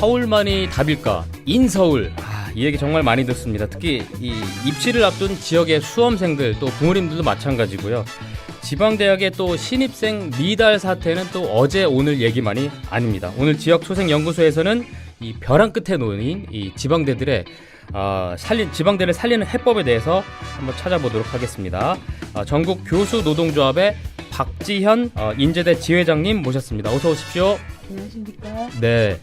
서울만이 답일까? 인서울. 이 얘기 정말 많이 듣습니다. 특히 이 입시를 앞둔 지역의 수험생들 또 부모님들도 마찬가지고요. 지방대학의 또 신입생 미달 사태는 또 어제 오늘 얘기만이 아닙니다. 오늘 지역초생연구소에서는 이 벼랑 끝에 놓인 이 지방대들의 지방대를 살리는 해법에 대해서 한번 찾아보도록 하겠습니다. 전국 교수노동조합의 박지현 인제대 지회장님 모셨습니다. 어서 오십시오. 안녕하십니까? 네,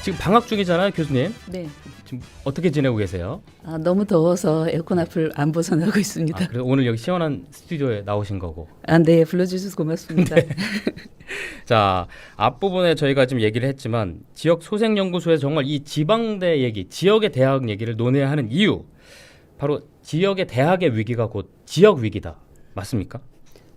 지금 방학 중이잖아요, 교수님. 네. 지금 어떻게 지내고 계세요? 너무 더워서 에어컨 앞을 안 벗어나고 있습니다. 그래서 오늘 여기 시원한 스튜디오에 나오신 거고. 네, 불러주셔서 고맙습니다. 네. 자, 앞부분에 저희가 지금 얘기를 했지만 지역 소생연구소에서 정말 이 지방대 얘기, 지역의 대학 얘기를 논해야 하는 이유, 바로 지역의 대학의 위기가 곧 지역 위기다. 맞습니까?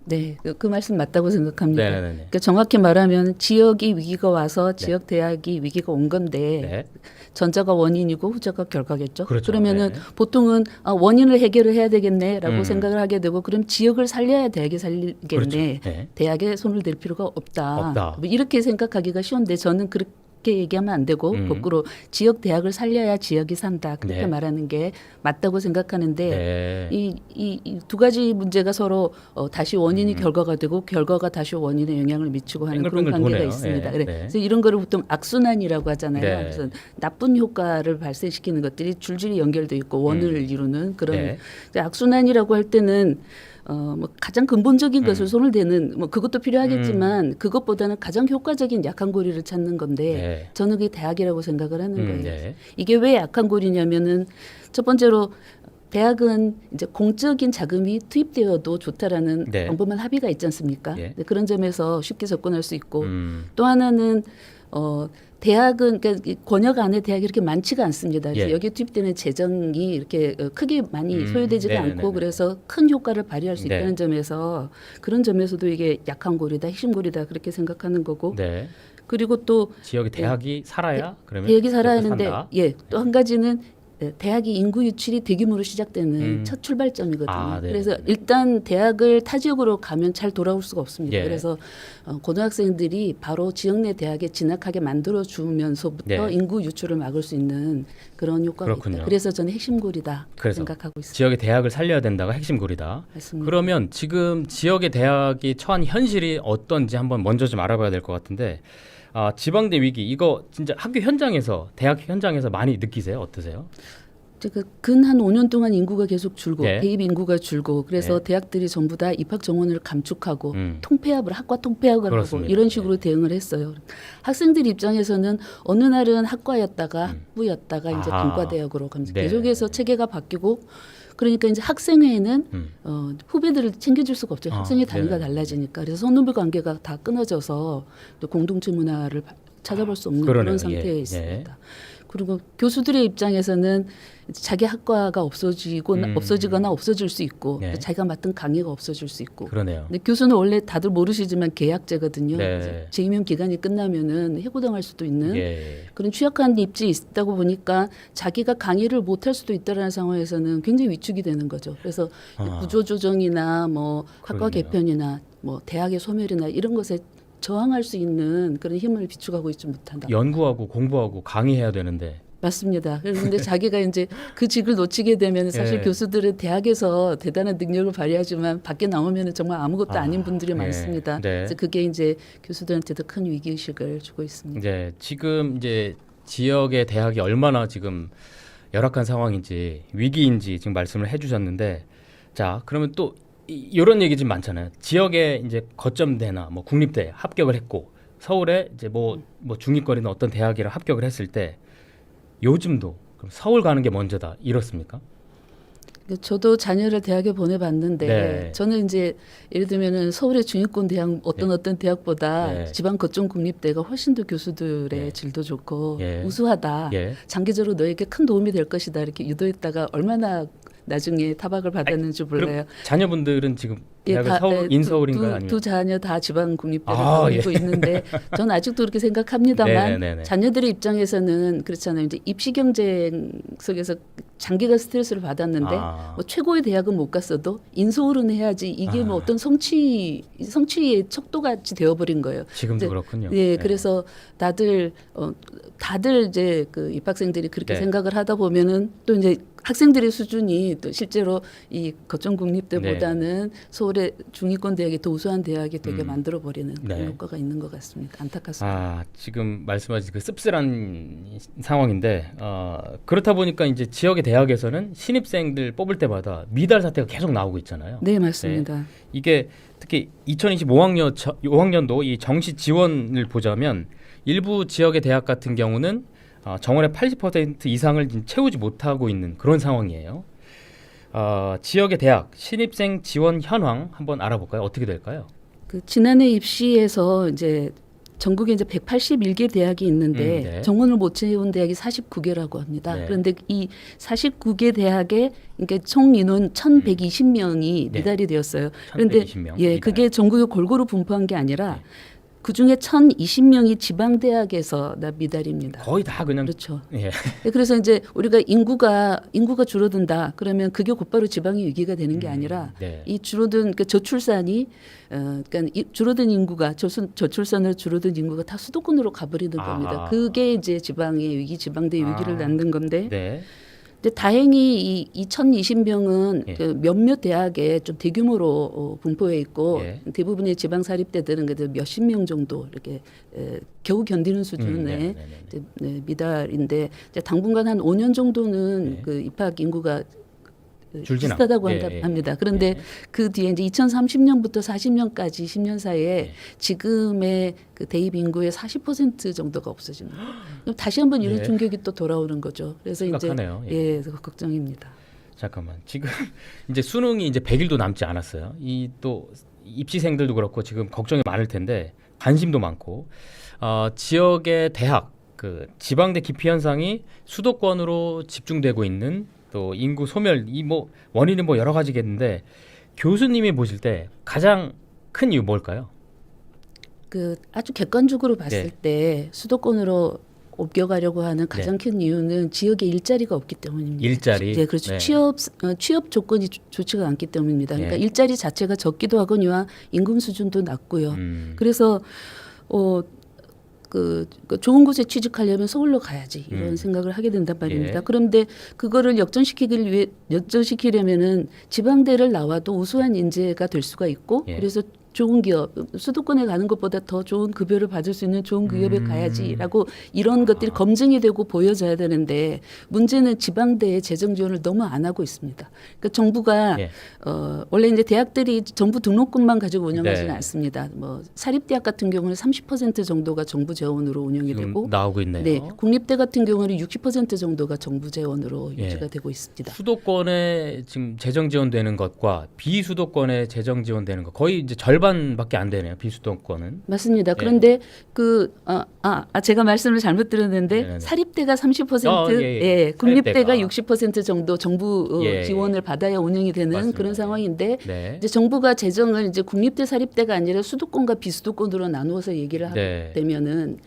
네, 그 말씀 맞다고 생각합니다. 네네네. 그러니까 정확히 말하면 지역이 위기가 와서 지역 대학이 위기가 온 건데 네. 전자가 원인이고 후자가 결과겠죠. 그렇죠. 그러면은 네. 보통은 원인을 해결을 해야 되겠네라고 생각을 음. 하게 되고 그럼 지역을 살려야 대학이 살리겠네. 그렇죠. 네. 대학에 손을 댈 필요가 없다. 없다. 뭐 이렇게 생각하기가 쉬운데 저는 그렇게 얘기하면 안 되고 거꾸로 지역 대학을 살려야 지역이 산다. 그렇게 네. 말하는 게 맞다고 생각하는데 네. 이 두 가지 문제가 서로 다시 원인이 결과가 되고 결과가 다시 원인에 영향을 미치고 하는 그런 뱅글뱅글 관계가 도네요. 있습니다. 네. 네. 네. 그래서 이런 거를 보통 악순환이라고 하잖아요. 네. 그래서 나쁜 효과를 발생시키는 것들이 줄줄이 연결돼 있고 원을 이루는 그런 네. 악순환이라고 할 때는 뭐 가장 근본적인 것을 손을 대는 뭐 그것도 필요하겠지만 그것보다는 가장 효과적인 약한 고리를 찾는 건데 네. 저는 그게 대학이라고 생각을 하는 거예요. 네. 이게 왜 약한 고리냐면은 첫 번째로 대학은 이제 공적인 자금이 투입되어도 좋다라는 네. 평범한 합의가 있지 않습니까? 예. 네, 그런 점에서 쉽게 접근할 수 있고 또 또 하나는 대학은 그러니까 권역 안에 대학이 이렇게 많지가 않습니다. 그래서 예. 여기에 투입되는 재정이 이렇게 크게 많이 소요되지가 네네네네. 않고 그래서 큰 효과를 발휘할 수 네. 있다는 점에서 그런 점에서도 이게 약한 고리다, 핵심 고리다 그렇게 생각하는 거고 네. 그리고 또 지역의 대학이 살아야 그러면 대학이 살아야 지역도 하는데 산다. 또 한 가지는 대학이 인구 유출이 대규모로 시작되는 첫 출발점이거든요. 네. 그래서 일단 대학을 타 지역으로 가면 잘 돌아올 수가 없습니다. 예. 그래서 고등학생들이 바로 지역 내 대학에 진학하게 만들어 주면서부터 네. 인구 유출을 막을 수 있는 그런 효과가 그렇군요. 있다. 그래서 저는 핵심 고리다 그래서 생각하고 있습니다. 지역의 대학을 살려야 된다가 핵심 고리다. 맞습니다. 그러면 지금 지역의 대학이 처한 현실이 어떤지 한번 먼저 좀 알아봐야 될 것 같은데 지방대 위기 이거 진짜 학교 현장에서 대학 현장에서 많이 느끼세요? 어떠세요? 근 한 5년 동안 인구가 계속 줄고 네. 대입 인구가 줄고 그래서 네. 대학들이 전부 다 입학 정원을 감축하고 음. 학과 통폐합을 그렇습니다. 하고 이런 식으로 대응을 했어요. 학생들 입장에서는 어느 날은 학과였다가 학부였다가 이제 아하. 단과대학으로 가면서 네. 계속해서 체계가 바뀌고 그러니까 이제 학생회는 후배들을 챙겨줄 수가 없죠. 학생회 단위가 네네. 달라지니까 그래서 선후배 관계가 다 끊어져서 또 공동체 문화를 찾아볼 수 없는 그러네요. 그런 상태에 예. 있습니다. 그리고 교수들의 입장에서는 자기 학과가 없어지거나 없어질 수 있고 네. 자기가 맡은 강의가 없어질 수 있고. 그러네요. 근데 교수는 원래 다들 모르시지만 계약제거든요. 네. 이제 재임용 기간이 끝나면은 해고당할 수도 있는 예. 그런 취약한 입지 있다고 보니까 자기가 강의를 못할 수도 있다라는 상황에서는 굉장히 위축이 되는 거죠. 그래서 구조조정이나 뭐 학과 그러네요. 개편이나 뭐 대학의 소멸이나 이런 것에 저항할 수 있는 그런 힘을 비축하고 있지 못한다. 연구하고 공부하고 강의해야 되는데 맞습니다. 그런데 자기가 이제 그 직을 놓치게 되면 사실 예. 교수들은 대학에서 대단한 능력을 발휘하지만 밖에 나오면 정말 아무것도 아닌 분들이 예. 많습니다. 네. 그래서 그게 이제 교수들한테도 큰 위기 의식을 주고 있습니다. 이제 지금 이제 지역의 대학이 얼마나 지금 열악한 상황인지 위기인지 지금 말씀을 해주셨는데 자 그러면 또 이런 얘기 좀 많잖아요. 지역에 이제 거점대나 뭐 국립대 합격을 했고 서울에 이제 뭐 중위권이나 어떤 대학이랑 합격을 했을 때 요즘도 그럼 서울 가는 게 먼저다 이렇습니까? 저도 자녀를 대학에 보내봤는데 네. 저는 이제 예를 들면은 서울의 중위권 대학 어떤 대학보다 네. 지방 거점 국립대가 훨씬 더 교수들의 네. 질도 좋고 예. 우수하다. 예. 장기적으로 너에게 큰 도움이 될 것이다 이렇게 유도했다가 얼마나 나중에 타박을 받았는지 몰라요. 그럼 자녀분들은 지금 예, 대학은 서울 인서울인가요? 두 아니면 자녀 다 지방 국립대를 아, 다니고 있는데 저는 아직도 그렇게 생각합니다만 네네네. 자녀들의 입장에서는 그렇잖아요. 이제 입시 경쟁 속에서 장기간 스트레스를 받았는데 뭐 최고의 대학은 못 갔어도 인서울은 해야지 이게 뭐 어떤 성취의 척도같이 되어버린 거예요. 지금도 그렇군요. 네, 그래서 다들 이제 그 입학생들이 그렇게 네. 생각을 하다 보면은 또 이제 학생들의 수준이 또 실제로 이 거점 국립대보다는 서울의 중위권 대학이 더 우수한 대학이 되게 만들어 버리는 그런 네. 효과가 있는 것 같습니다. 안타깝습니다. 지금 말씀하신 그 씁쓸한 상황인데 그렇다 보니까 이제 지역의 대학에서는 신입생들 뽑을 때마다 미달 사태가 계속 나오고 있잖아요. 네, 맞습니다. 이게 특히 2025학년도 이 정시 지원을 보자면 일부 지역의 대학 같은 경우는 정원의 80% 이상을 채우지 못하고 있는 그런 상황이에요. 지역의 대학 신입생 지원 현황 한번 알아볼까요? 어떻게 될까요? 그 지난해 입시에서 이제 전국에 이제 181개 대학이 있는데 네. 정원을 못 채운 대학이 49개라고 합니다. 네. 그런데 이 49개 대학의 그러니까 총 인원 1,120명이 네. 미달이 되었어요. 그런데 1120명 예, 미달. 그게 전국에 골고루 분포한 게 아니라 그 중에 1,020명이 지방 대학에서 미달입니다. 거의 다 그냥 그렇죠. 예. 그래서 이제 우리가 인구가 줄어든다. 그러면 그게 곧바로 지방의 위기가 되는 게 아니라 네. 이 줄어든 그 저출산이 그러니까 줄어든 인구가 저출산으로 줄어든 인구가 다 수도권으로 가버리는 겁니다. 그게 이제 지방의 위기, 지방대의 위기를 낳는 건데. 네. 근데 다행히 이 2,020명은 예. 그 몇몇 대학에 좀 대규모로 분포해 있고 예. 대부분의 지방 사립대들은 그래도 몇십 명 정도 이렇게 겨우 견디는 수준의 이제 미달인데 이제 당분간 한 5년 정도는 예. 그 입학 인구가 줄진 비슷하다고 예. 합니다. 그런데 예. 그 뒤에 이제 2030년부터 40년까지 10년 사이에 예. 지금의 그 대입 인구의 40% 정도가 없어집니다. 그럼 다시 한번 이런 예. 충격이 또 돌아오는 거죠. 그래서 심각하네요. 예. 이제 그거 걱정입니다. 잠깐만. 지금 이제 수능이 이제 100일도 남지 않았어요. 이 또 입시생들도 그렇고 지금 걱정이 많을 텐데 관심도 많고 지역의 대학 그 지방대 기피 현상이 수도권으로 집중되고 있는 또 인구 소멸 이 뭐 원인은 뭐 여러 가지겠는데 교수님이 보실 때 가장 큰 이유 뭘까요? 그 아주 객관적으로 봤을 네. 때 수도권으로 옮겨가려고 하는 가장 큰 이유는 지역에 일자리가 없기 때문입니다. 일자리. 네, 그렇죠. 네. 취업 조건이 좋지가 않기 때문입니다. 그러니까 네. 일자리 자체가 적기도 하거니와 임금 수준도 낮고요. 그래서 그 좋은 곳에 취직하려면 서울로 가야지 이런 생각을 하게 된단 말입니다. 예. 그런데 그거를 역전시키려면은 지방대를 나와도 우수한 인재가 될 수가 있고 예. 그래서 좋은 기업 수도권에 가는 것보다 더 좋은 급여를 받을 수 있는 좋은 기업에 가야지라고 이런 것들이 검증이 되고 보여져야 되는데 문제는 지방대의 재정 지원을 너무 안 하고 있습니다. 그러니까 정부가 예. 원래 이제 대학들이 정부 등록금만 가지고 운영하지는 네. 않습니다. 뭐 사립대학 같은 경우는 30% 정도가 정부 재원으로 운영이 지금 되고 나오고 있네요. 네, 국립대 같은 경우는 60% 정도가 정부 재원으로 예. 유지가 되고 있습니다. 수도권에 지금 재정 지원되는 것과 비수도권에 재정 지원되는 것 거의 이제 절반밖에 안 되네요. 비수도권은. 맞습니다. 그런데 제가 말씀을 잘못 들었는데 네네네. 사립대가 30%, 예. 국립대가 사립대가. 60% 정도 정부 예. 지원을 받아야 운영이 되는 맞습니다. 그런 상황인데 네. 이제 정부가 재정을 이제 국립대 사립대가 아니라 수도권과 비수도권으로 나누어서 얘기를 하게 네. 되면은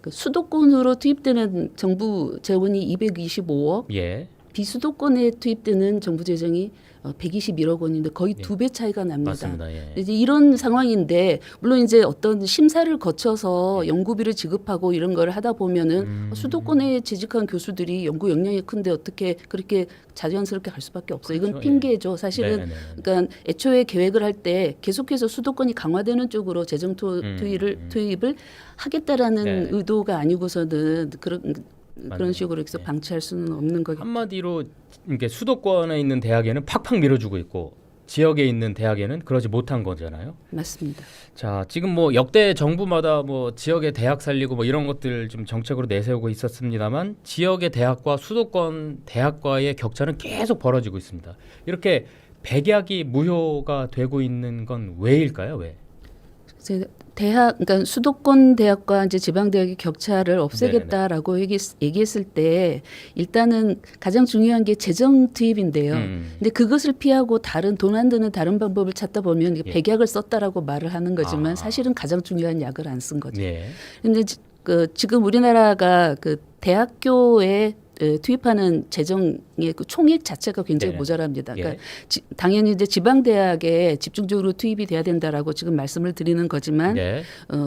그 수도권으로 투입되는 정부 재원이 225억, 예. 비수도권에 투입되는 정부 재정이 121억 원인데 거의 예. 2배 차이가 납니다. 맞습니다. 예. 이제 이런 상황인데 물론 이제 어떤 심사를 거쳐서 연구비를 지급하고 이런 걸 하다 보면은 수도권에 재직한 교수들이 연구 역량이 큰데 어떻게 그렇게 자연스럽게 갈 수밖에 없어요. 이건 그렇죠. 핑계죠. 사실은 네네네. 그러니까 애초에 계획을 할 때 계속해서 수도권이 강화되는 쪽으로 재정 투입을 하겠다라는 네. 의도가 아니고서는 그런 식으로 해서 네. 방치할 수는 없는 거겠죠. 한마디로 이게 수도권에 있는 대학에는 팍팍 밀어주고 있고 지역에 있는 대학에는 그러지 못한 거잖아요. 맞습니다. 자, 지금 뭐 역대 정부마다 뭐 지역의 대학 살리고 뭐 이런 것들 좀 정책으로 내세우고 있었습니다만 지역의 대학과 수도권 대학과의 격차는 계속 벌어지고 있습니다. 이렇게 백약이 무효가 되고 있는 건 왜일까요? 왜? 이제 그러니까 수도권 대학과 이제 지방 대학의 격차를 없애겠다라고 얘기했을 때 일단은 가장 중요한 게 재정 투입인데요. 근데 그것을 피하고 돈 안 드는 다른 방법을 찾다 보면 예. 백약을 썼다라고 말을 하는 거지만 사실은 가장 중요한 약을 안 쓴 거죠. 예. 근데 지금 우리나라가 그 대학교의 투입하는 재정의 그 총액 자체가 굉장히 네. 모자랍니다. 그러니까 예. 당연히 이제 지방 대학에 집중적으로 투입이 돼야 된다라고 지금 말씀을 드리는 거지만 예.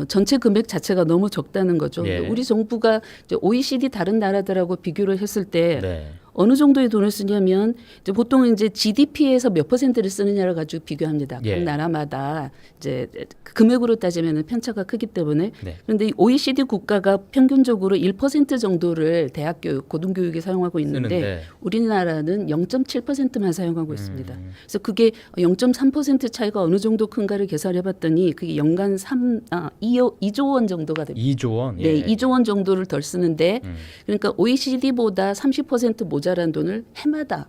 전체 금액 자체가 너무 적다는 거죠. 예. 우리 정부가 이제 OECD 다른 나라들하고 비교를 했을 때 네. 어느 정도의 돈을 쓰냐면 이제 보통 이제 GDP에서 몇 퍼센트를 쓰느냐를 가지고 비교합니다. 예. 각 나라마다 이제 금액으로 따지면 편차가 크기 때문에 네. 그런데 이 OECD 국가가 평균적으로 1% 정도를 대학 교육, 고등교육에 사용하고 있는데 쓰는데. 우리나라는 0.7%만 사용하고 있습니다. 그래서 그게 0.3% 차이가 어느 정도 큰가를 계산해봤더니 그게 연간 2조 원 정도가 됩니다. 2조 원. 네, 예. 2조 원 정도를 덜 쓰는데 그러니까 OECD보다 30% 모자란 돈을 해마다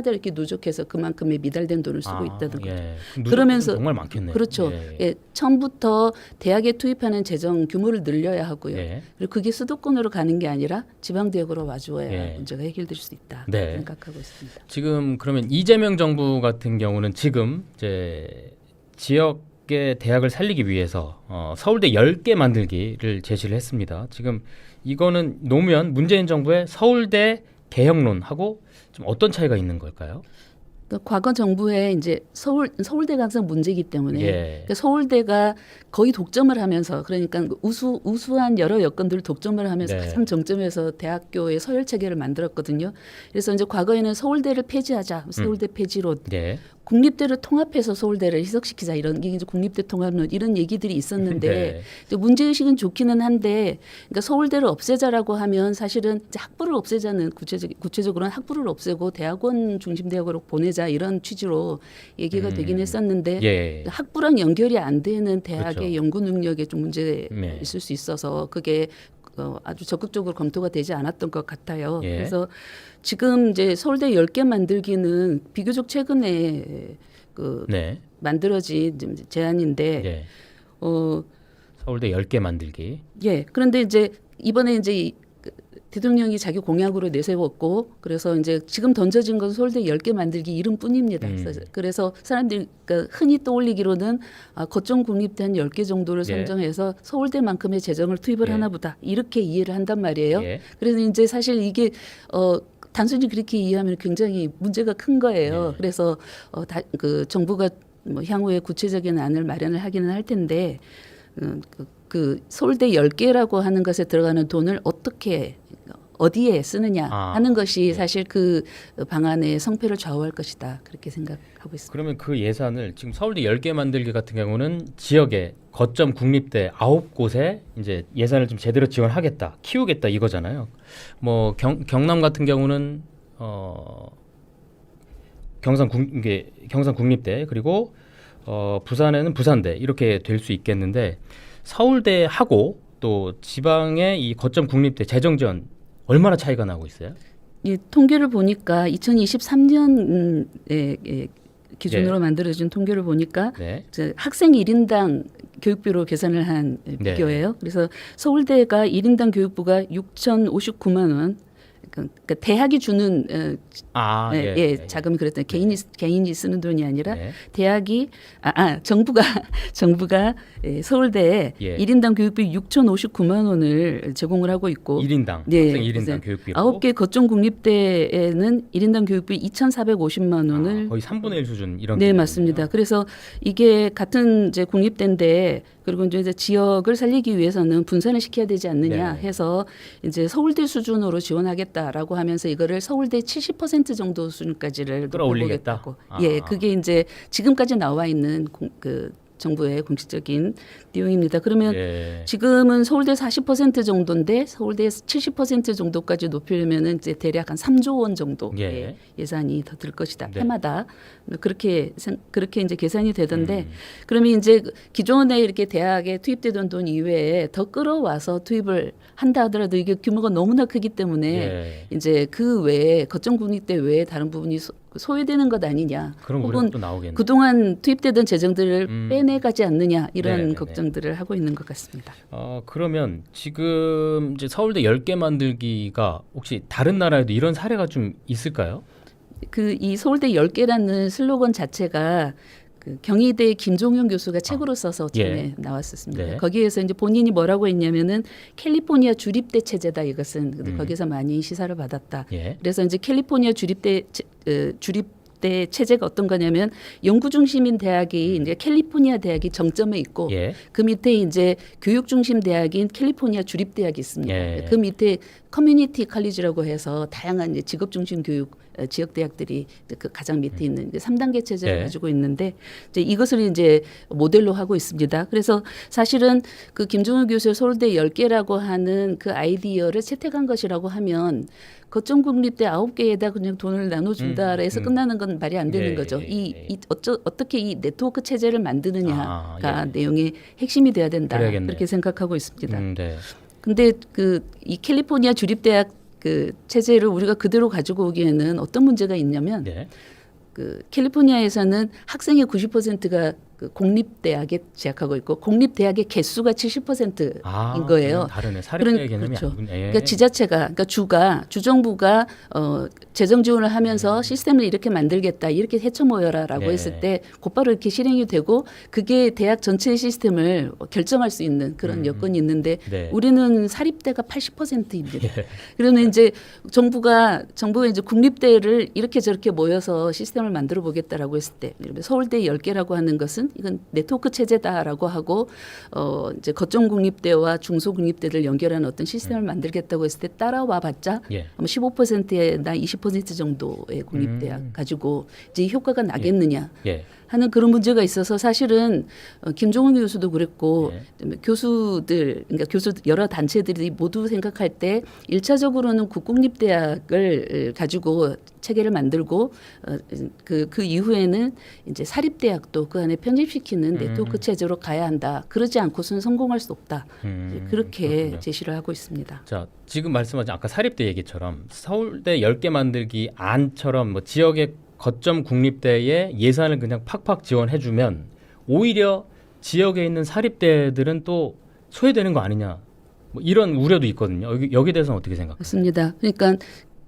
이렇게 누적해서 그만큼의 미달된 돈을 쓰고 있다는 거죠. 예. 그러면서 정말 많겠네요. 그렇죠. 예. 예, 처음부터 대학에 투입하는 재정 규모를 늘려야 하고요. 예. 그리고 그게 수도권으로 가는 게 아니라 지방 대학으로 와줘야 예. 문제가 해결될 수 있다 네. 생각하고 있습니다. 지금 그러면 이재명 정부 같은 경우는 지금 이제 지역의 대학을 살리기 위해서 서울대 10개 만들기를 제시를 했습니다. 지금 이거는 노무현 문재인 정부의 서울대 개혁론하고 좀 어떤 차이가 있는 걸까요? 그러니까 과거 정부의 이제 서울대가 항상 문제이기 때문에 예. 그러니까 서울대가 거의 독점을 하면서 그러니까 우수한 여러 여건들을 독점을 하면서 네. 가장 정점에서 대학교의 서열 체계를 만들었거든요. 그래서 이제 과거에는 서울대를 폐지하자, 서울대 폐지론, 네. 국립대를 통합해서 서울대를 희석시키자 이런 게 이제 국립대 통합론 이런 얘기들이 있었는데 네. 이제 문제의식은 좋기는 한데 그러니까 서울대를 없애자라고 하면 사실은 이제 학부를 없애자는 구체적으로는 학부를 없애고 대학원 중심 대학으로 보내자 이런 취지로 얘기가 되긴 했었는데 예. 학부랑 연결이 안 되는 대학의 그렇죠. 연구 능력에 좀 문제 네. 있을 수 있어서 그게 아주 적극적으로 검토가 되지 않았던 것 같아요. 예. 그래서 지금 이제 서울대 10개 만들기는 비교적 최근에 네. 만들어진 제안인데 예. 어, 서울대 10개 만들기. 예. 그런데 이제 이번에 이제 대통령이 자기 공약으로 내세웠고 그래서 이제 지금 던져진 건 서울대 10개 만들기 이름뿐입니다. 그래서 사람들이 그러니까 흔히 떠올리기로는 거점 국립대 한 10개 정도를 예. 선정해서 서울대만큼의 재정을 투입을 예. 하나 보다. 이렇게 이해를 한단 말이에요. 예. 그래서 이제 사실 이게 단순히 그렇게 이해하면 굉장히 문제가 큰 거예요. 예. 그래서 그 정부가 뭐 향후에 구체적인 안을 마련을 하기는 할 텐데 그 서울대 10개라고 하는 것에 들어가는 돈을 어디에 쓰느냐 하는 것이 사실 그 방안의 성패를 좌우할 것이다. 그렇게 생각하고 있습니다. 그러면 그 예산을 지금 서울대 10개 만들기 같은 경우는 지역에 거점 국립대 9곳에 이제 예산을 좀 제대로 지원하겠다, 키우겠다 이거잖아요. 뭐 경남 같은 경우는 경산 국립대 그리고 부산에는 부산대 이렇게 될 수 있겠는데 서울대하고 또 지방의 이 거점 국립대 재정 지원 얼마나 차이가 나고 있어요? 이 통계를 보니까 2023년에 기준으로 네. 만들어진 통계를 보니까 네. 학생 1인당 교육비로 계산을 한 비교예요. 그래서 서울대가 1인당 교육부가 6,059만 원. 그러니까 대학이 주는 자금이 그랬던 개인이 쓰는 돈이 아니라 네. 대학이 정부가 서울대에 1인당 교육비 6,059만 원을 제공을 하고 있고 1인당 네, 학생 1인당 교육비로 9개 거점 국립대에는 1인당 교육비 2,450만 원을 거의 3분의 1 수준 이런 네, 맞습니다. 그래서 이게 같은 이제 국립대인데 그리고 이제 지역을 살리기 위해서는 분산을 시켜야 되지 않느냐 해서 이제 서울대 수준으로 지원하겠다라고 하면서 이거를 서울대 70% 정도 수준까지를 끌어올리겠다고. 예, 그게 이제 지금까지 나와 있는 그 정부의 공식적인 내용입니다. 그러면 지금은 서울대 40% 정도인데 서울대 70% 정도까지 높이려면은 이제 대략 한 3조 원 정도의 예산이 더 들 것이다. 해마다 그렇게 이제 계산이 되던데 그러면 이제 기존에 이렇게 대학에 투입되던 돈 이외에 더 끌어와서 투입을 한다 하더라도 이게 규모가 너무나 크기 때문에 이제 그 외에 거점 국립대 외에 다른 부분이 소외되는 것 아니냐. 그런 혹은 또 나오겠네. 그동안 투입되던 재정들을 빼내가지 않느냐 이런 걱정들을 하고 있는 것 같습니다. 그러면 지금 이제 서울대 10개 만들기가 혹시 다른 나라에도 이런 사례가 좀 있을까요? 이 서울대 10개라는 슬로건 자체가 그 경희대 김종윤 교수가 책으로 써서 전에 나왔었습니다. 네. 거기에서 이제 본인이 뭐라고 했냐면은 캘리포니아 주립대 체제다 이것은. 근데 거기서 많이 시사를 받았다. 예. 그래서 이제 캘리포니아 주립대 체제가 어떤 거냐면 연구 중심인 대학이 이제 캘리포니아 대학이 정점에 있고 예. 그 밑에 이제 교육 중심 대학인 캘리포니아 주립 대학이 있습니다. 예. 그 밑에 커뮤니티 칼리지라고 해서 다양한 이제 직업 중심 교육 지역 대학들이 그 가장 밑에 있는 3단계 체제를 예. 가지고 있는데 이제 이것을 이제 모델로 하고 있습니다. 그래서 사실은 그 김종우 교수의 서울대 10개라고 하는 그 아이디어를 채택한 것이라고 하면 거점 국립대 9개에다 그냥 돈을 나눠준다 해서 끝나는 건 말이 안 되는 예, 거죠. 예, 어떻게 이 네트워크 체제를 만드느냐가 아, 예. 내용의 핵심이 돼야 된다. 그래야겠네요. 그렇게 생각하고 있습니다. 네. 근데 그 이 캘리포니아 주립대학 그 체제를 우리가 그대로 가지고 오기에는 어떤 문제가 있냐면 네. 그 캘리포니아에서는 학생의 90%가 그 공립대학에 재학하고 있고 공립대학의 개수가 70%인 거예요. 다르네. 사립대 개념이 그렇죠. 아니군요. 예. 그러니까 지자체가, 그러니까 주정부가 재정 지원을 하면서 시스템을 이렇게 만들겠다, 이렇게 해쳐 모여라라고 예. 했을 때 곧바로 이렇게 실행이 되고 그게 대학 전체의 시스템을 결정할 수 있는 그런 여건이 있는데 네. 우리는 사립대가 80%입니다. 예. 그러면 이제 정부가 이제 국립대를 이렇게 저렇게 모여서 시스템을 만들어 보겠다라고 했을 때 서울대 10개라고 하는 것은 이건 네트워크 체제다라고 하고 이제 거점 국립대와 중소 국립대를 연결하는 어떤 시스템을 만들겠다고 했을 때 따라와 봤자 예. 아마 15%나 20% 정도의 국립대학 가지고 이제 효과가 나겠느냐 예. 하는 그런 문제가 있어서 사실은 김종훈 교수도 그랬고 예. 교수들 그러니까 교수 여러 단체들이 모두 생각할 때 1차적으로는 국공립대학을 가지고 체계를 만들고 그 이후에는 이제 사립대학도 그 안에 편입시키는 네트워크 체제로 가야 한다. 그러지 않고서는 성공할 수 없다. 그렇게 그렇군요. 제시를 하고 있습니다. 자, 지금 말씀하신 아까 사립대 얘기처럼 서울대 10개 만들기 안처럼 뭐 지역의 거점 국립대에 예산을 그냥 팍팍 지원해주면 오히려 지역에 있는 사립대들은 또 소외되는 거 아니냐 뭐 이런 우려도 있거든요. 여기에 대해서는 어떻게 생각하세요? 맞습니다. 그러니까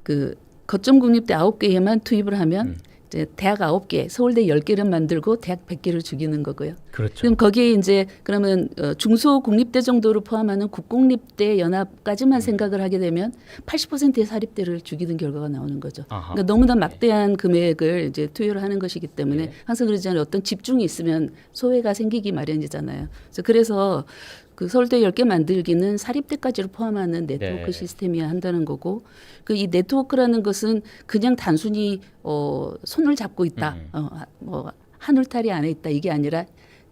그 거점 국립대 9개에만 투입을 하면 이제 대학 9개, 서울대 10개를 만들고 대학 100개를 죽이는 거고요. 그렇죠. 그럼 거기에 이제 그러면 중소 국립대 정도를 포함하는 국공립대 연합까지만 생각을 하게 되면 80%의 사립대를 죽이는 결과가 나오는 거죠. 아하. 그러니까 너무나 막대한 금액을 이제 투여를 하는 것이기 때문에 예. 항상 그러잖아요. 어떤 집중이 있으면 소외가 생기기 마련이잖아요. 그래서 그 서울대 10개 만들기는 사립대까지를 포함하는 네트워크 네. 시스템이어야 한다는 거고 그 이 네트워크라는 것은 그냥 단순히 손을 잡고 있다. 뭐 한 울타리 안에 있다. 이게 아니라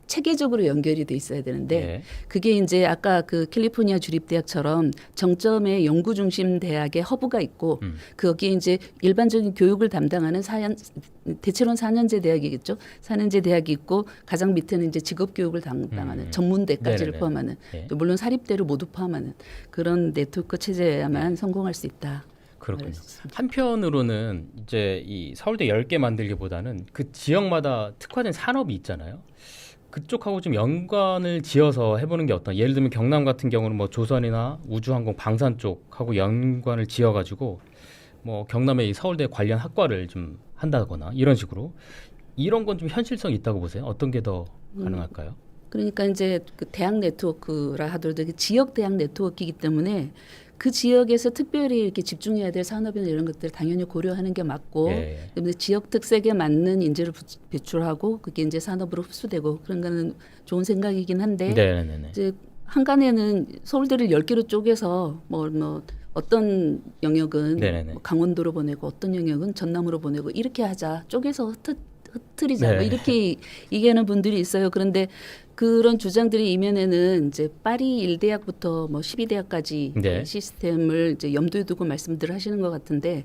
체계적으로 연결이 돼 있어야 되는데 예. 그게 이제 아까 그 캘리포니아 주립대학처럼 정점의 연구 중심 대학의 허브가 있고 거기에 이제 일반적인 교육을 담당하는 대체로는 4년제 대학이겠죠. 4년제 대학이 있고 가장 밑에는 이제 직업 교육을 담당하는 전문대까지를 네네네. 포함하는 예. 또 물론 사립대를 모두 포함하는 그런 네트워크 체제야만 성공할 수 있다. 그렇군요. 한편으로는 이제 이 서울대 10개 만들기보다는 그 지역마다 특화된 산업이 있잖아요. 그쪽하고 좀 연관을 지어서 해보는 게 어떤? 예를 들면 경남 같은 경우는 뭐 조선이나 우주항공 방산 쪽하고 연관을 지어가지고 뭐 경남의 이 서울대 관련 학과를 좀 한다거나 이런 식으로 이런 건 좀 현실성이 있다고 보세요. 어떤 게 더 가능할까요? 그러니까 이제 그 대학 네트워크라 하더라도 지역 대학 네트워크이기 때문에 그 지역에서 특별히 이렇게 집중해야 될 산업이나 이런 것들을 당연히 고려하는 게 맞고 예. 그다음에 지역 특색에 맞는 인재를 배출하고 그게 이제 산업으로 흡수되고 그런 거는 좋은 생각이긴 한데 네네네. 이제 한간에는 서울대를 10개로 쪼개서 뭐 어떤 영역은 네네네. 뭐 강원도로 보내고 어떤 영역은 전남으로 보내고 이렇게 하자 쪼개서 흩트리자 네. 뭐 이렇게 얘기하는 분들이 있어요. 그런데 그런 주장들이 이면에는 이제 파리 1대학부터 뭐 12대학까지 네. 시스템을 이제 염두에 두고 말씀들을 하시는 것 같은데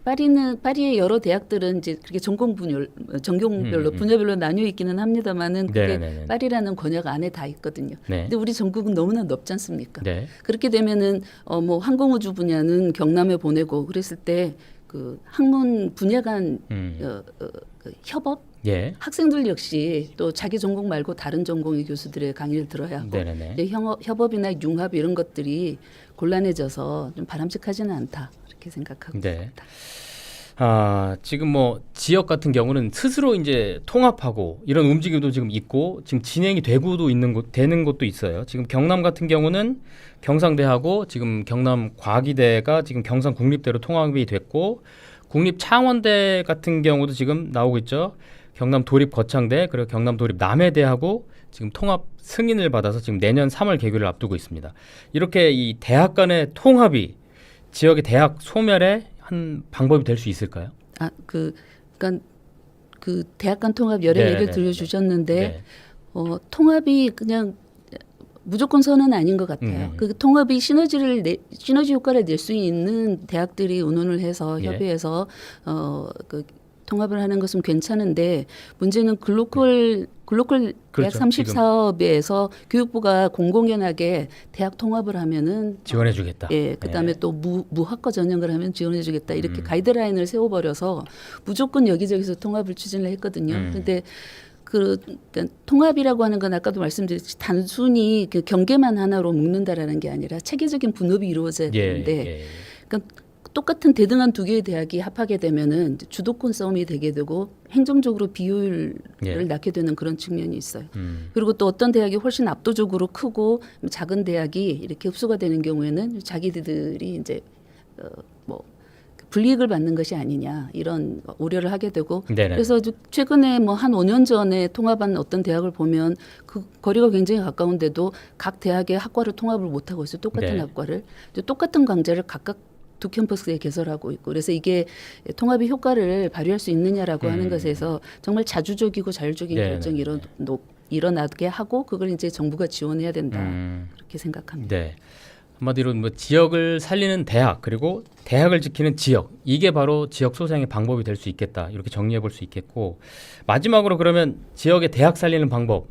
파리의 여러 대학들은 이제 그렇게 전공별로 분야별로 나뉘어 있기는 합니다만은 그게 네네네. 파리라는 권역 안에 다 있거든요. 네. 근데 우리 전국은 너무나 넓지 않습니까? 네. 그렇게 되면은 뭐 항공우주 분야는 경남에 보내고 그랬을 때 그 학문 분야 간 그 협업 예. 학생들 역시 또 자기 전공 말고 다른 전공의 교수들의 강의를 들어야 하고 네네네. 이제 협업이나 융합 이런 것들이 곤란해져서 좀 바람직하지는 않다 이렇게 생각하고 네. 있습니다. 지금 뭐 지역 같은 경우는 스스로 이제 통합하고 이런 움직임도 지금 있고 지금 진행이 되는 곳도 있어요. 지금 경남 같은 경우는 경상대하고 지금 경남과기대가 지금 경상국립대로 통합이 됐고 국립창원대 같은 경우도 지금 나오고 있죠. 경남도립거창대 그리고 경남도립남해대하고 지금 통합 승인을 받아서 지금 내년 3월 개교를 앞두고 있습니다. 이렇게 이 대학 간의 통합이 지역의 대학 소멸에 한 방법이 될 수 있을까요? 그러니까 그 대학 간 통합 여러 네, 얘기를 네, 들려주셨는데 네. 통합이 그냥 무조건 선은 아닌 것 같아요. 그 통합이 시너지 효과를 낼 수 있는 대학들이 의논을 해서 예. 협의해서 그 통합을 하는 것은 괜찮은데 문제는 글로컬 대학 그렇죠. 30사업에서 교육부가 공공연하게 대학 통합을 하면은 지원해주겠다. 그다음에 또 무학과 전형을 하면 지원해주겠다 이렇게 가이드라인을 세워버려서 무조건 여기저기서 통합을 추진을 했거든요. 그런데 그러니까 통합이라고 하는 건 아까도 말씀드렸듯이 단순히 그 경계만 하나로 묶는다라는 게 아니라 체계적인 분업이 이루어져야 되는데, 그러니까 똑같은 대등한 두 개의 대학이 합하게 되면은 주도권 싸움이 되게 되고 행정적으로 비효율을 낳게 되는 그런 측면이 있어요. 그리고 또 어떤 대학이 훨씬 압도적으로 크고 작은 대학이 이렇게 흡수가 되는 경우에는 자기들이 이제 뭐 불이익을 받는 것이 아니냐 이런 우려를 하게 되고 네네. 그래서 최근에 뭐 한 5년 전에 통합한 어떤 대학을 보면 그 거리가 굉장히 가까운데도 각 대학의 학과를 통합을 못 하고 있어요. 똑같은 네. 학과를 똑같은 강좌를 각각 두 캠퍼스에 개설하고 있고 그래서 이게 통합의 효과를 발휘할 수 있느냐라고 하는 것에서 정말 자주적이고 자율적인 네네. 결정이 일어나게 하고 그걸 이제 정부가 지원해야 된다 그렇게 생각합니다. 네. 한마디로 뭐 지역을 살리는 대학 그리고 대학을 지키는 지역 이게 바로 지역 소생의 방법이 될 수 있겠다 이렇게 정리해 볼 수 있겠고 마지막으로 그러면 지역의 대학 살리는 방법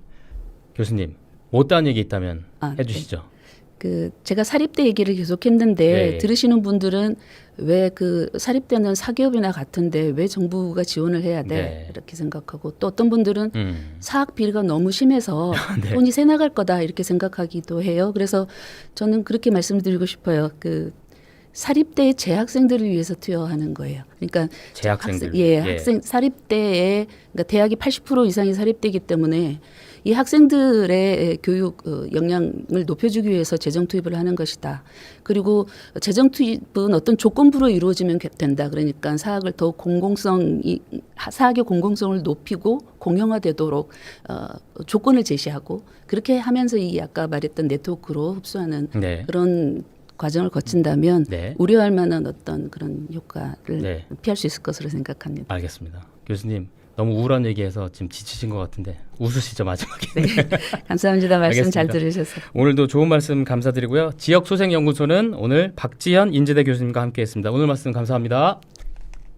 교수님 못다한 얘기 있다면 해주시죠. 제가 사립대 얘기를 계속 했는데 네. 들으시는 분들은 왜 그 사립대는 사기업이나 같은데 왜 정부가 지원을 해야 돼 네. 이렇게 생각하고 또 어떤 분들은 사학 비리가 너무 심해서 네. 돈이 새 나갈 거다 이렇게 생각하기도 해요. 그래서 저는 그렇게 말씀드리고 싶어요. 사립대의 재학생들을 위해서 투여하는 거예요. 그러니까 재학생들. 학생 사립대에 그러니까 대학이 80% 이상이 사립대이기 때문에 이 학생들의 교육 역량을 높여주기 위해서 재정 투입을 하는 것이다. 그리고 재정 투입은 어떤 조건부로 이루어지면 된다. 그러니까 사학의 공공성을 높이고 공영화되도록 조건을 제시하고 그렇게 하면서 이 아까 말했던 네트워크로 흡수하는 그런 과정을 거친다면 우려할 만한 어떤 그런 효과를 피할 수 있을 것으로 생각합니다. 알겠습니다. 교수님 너무 우울한 얘기해서 지금 지치신 것 같은데 웃으시죠 마지막에. 네. 감사합니다. 말씀 알겠습니다. 잘 들으셔서. 오늘도 좋은 말씀 감사드리고요. 지역소생연구소는 오늘 박지현 인제대 교수님과 함께했습니다. 오늘 말씀 감사합니다.